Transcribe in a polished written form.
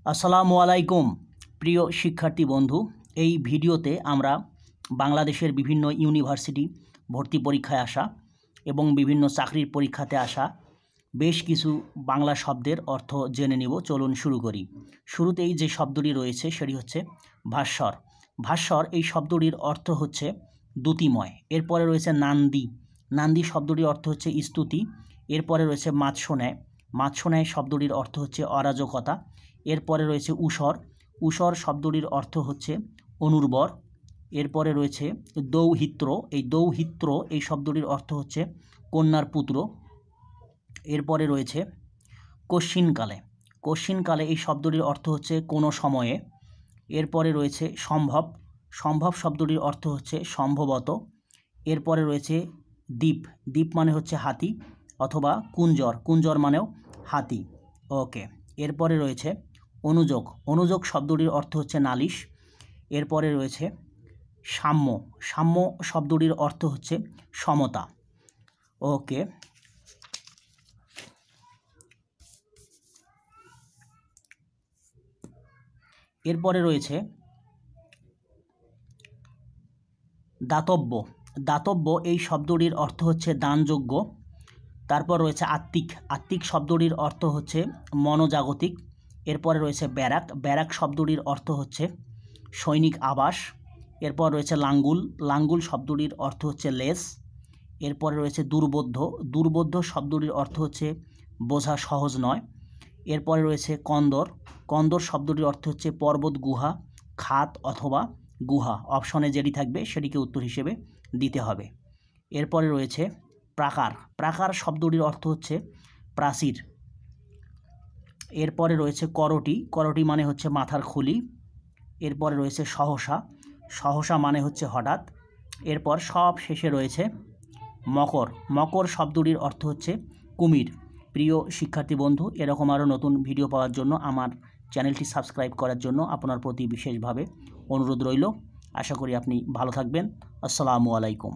আসসালামু আলাইকুম প্রিয় শিক্ষার্থী বন্ধু। এই ভিডিওতে আমরা বাংলাদেশের বিভিন্ন ইউনিভার্সিটি ভর্তি পরীক্ষায় আসা এবং বিভিন্ন চাকরির পরীক্ষাতে আসা বেশ কিছু বাংলা শব্দের অর্থ জেনে নিব। চলুন শুরু করি। শুরুতেই যে শব্দটি রয়েছে সেটি হচ্ছে ভাস্বর। ভাস্বর এই শব্দটির অর্থ হচ্ছে দ্যুতিময়। এরপরে রয়েছে নান্দি। নান্দি শব্দটির অর্থ হচ্ছে স্তুতি। এরপরে রয়েছে মাৎস্যন্যায়। মাৎস্যন্যায় শব্দটির অর্থ হচ্ছে অরাজকতা। এরপরে রয়েছে ঊষর। ঊষর শব্দটির অর্থ হচ্ছে অনুর্বর। এরপরে রয়েছে দৌহিত্র। এই দৌহিত্র এই শব্দটির অর্থ হচ্ছে কন্যার পুত্র। এরপরে রয়েছে কশ্চিনকালে। কশ্চিনকালে এই শব্দটির অর্থ হচ্ছে কোনো সময়ে। এরপরে রয়েছে সম্ভব। সম্ভব শব্দটির অর্থ হচ্ছে সম্ভবত। এরপরে রয়েছে দ্বীপ। দ্বীপ মানে হচ্ছে হাতি অথবা কুঞ্জর। কুঞ্জর মানেও হাতি। ওকে। এরপরে রয়েছে অনুযোগ। অনুযোগ শব্দটির অর্থ হচ্ছে নালিশ। এরপরে রয়েছে সাম্য। সাম্য শব্দটির অর্থ হচ্ছে সমতা। ওকে। এরপরে রয়েছে দাতব্য। দাতব্য এই শব্দটির অর্থ হচ্ছে দানযোগ্য। তারপর রয়েছে আত্মিক। আত্মিক শব্দটির অর্থ হচ্ছে মনোজাগতিক। এরপরে রয়েছে ব্যারাক। ব্যারাক শব্দটির অর্থ হচ্ছে সৈনিক আবাস। এরপর রয়েছে লাঙ্গুল। লাঙ্গুল শব্দটির অর্থ হচ্ছে লেস। এরপরে রয়েছে দুর্বোধ্য। দুর্বোধ্য শব্দটির অর্থ হচ্ছে বোঝা সহজ নয়। এরপরে রয়েছে কন্দর। কন্দর শব্দটির অর্থ হচ্ছে পর্বত গুহা, খাত অথবা গুহা। অপশনে যেটি থাকবে সেটিকে উত্তর হিসেবে দিতে হবে। এরপরে রয়েছে প্রাকার। প্রাকার শব্দটির অর্থ হচ্ছে প্রাচীর। এরপরে রয়েছে করটি। করটি মানে হচ্ছে মাথার খুলি। এরপরে রয়েছে সহসা। সহসা মানে হচ্ছে হঠাৎ। এরপর সব শেষে রয়েছে মকর। মকর শব্দটির অর্থ হচ্ছে কুমির। প্রিয় শিক্ষার্থী বন্ধু, এরকম আরও নতুন ভিডিও পাওয়ার জন্য আমার চ্যানেলটি সাবস্ক্রাইব করার জন্য আপনার প্রতি বিশেষভাবে অনুরোধ রইল। আশা করি আপনি ভালো থাকবেন। আসসালামু আলাইকুম।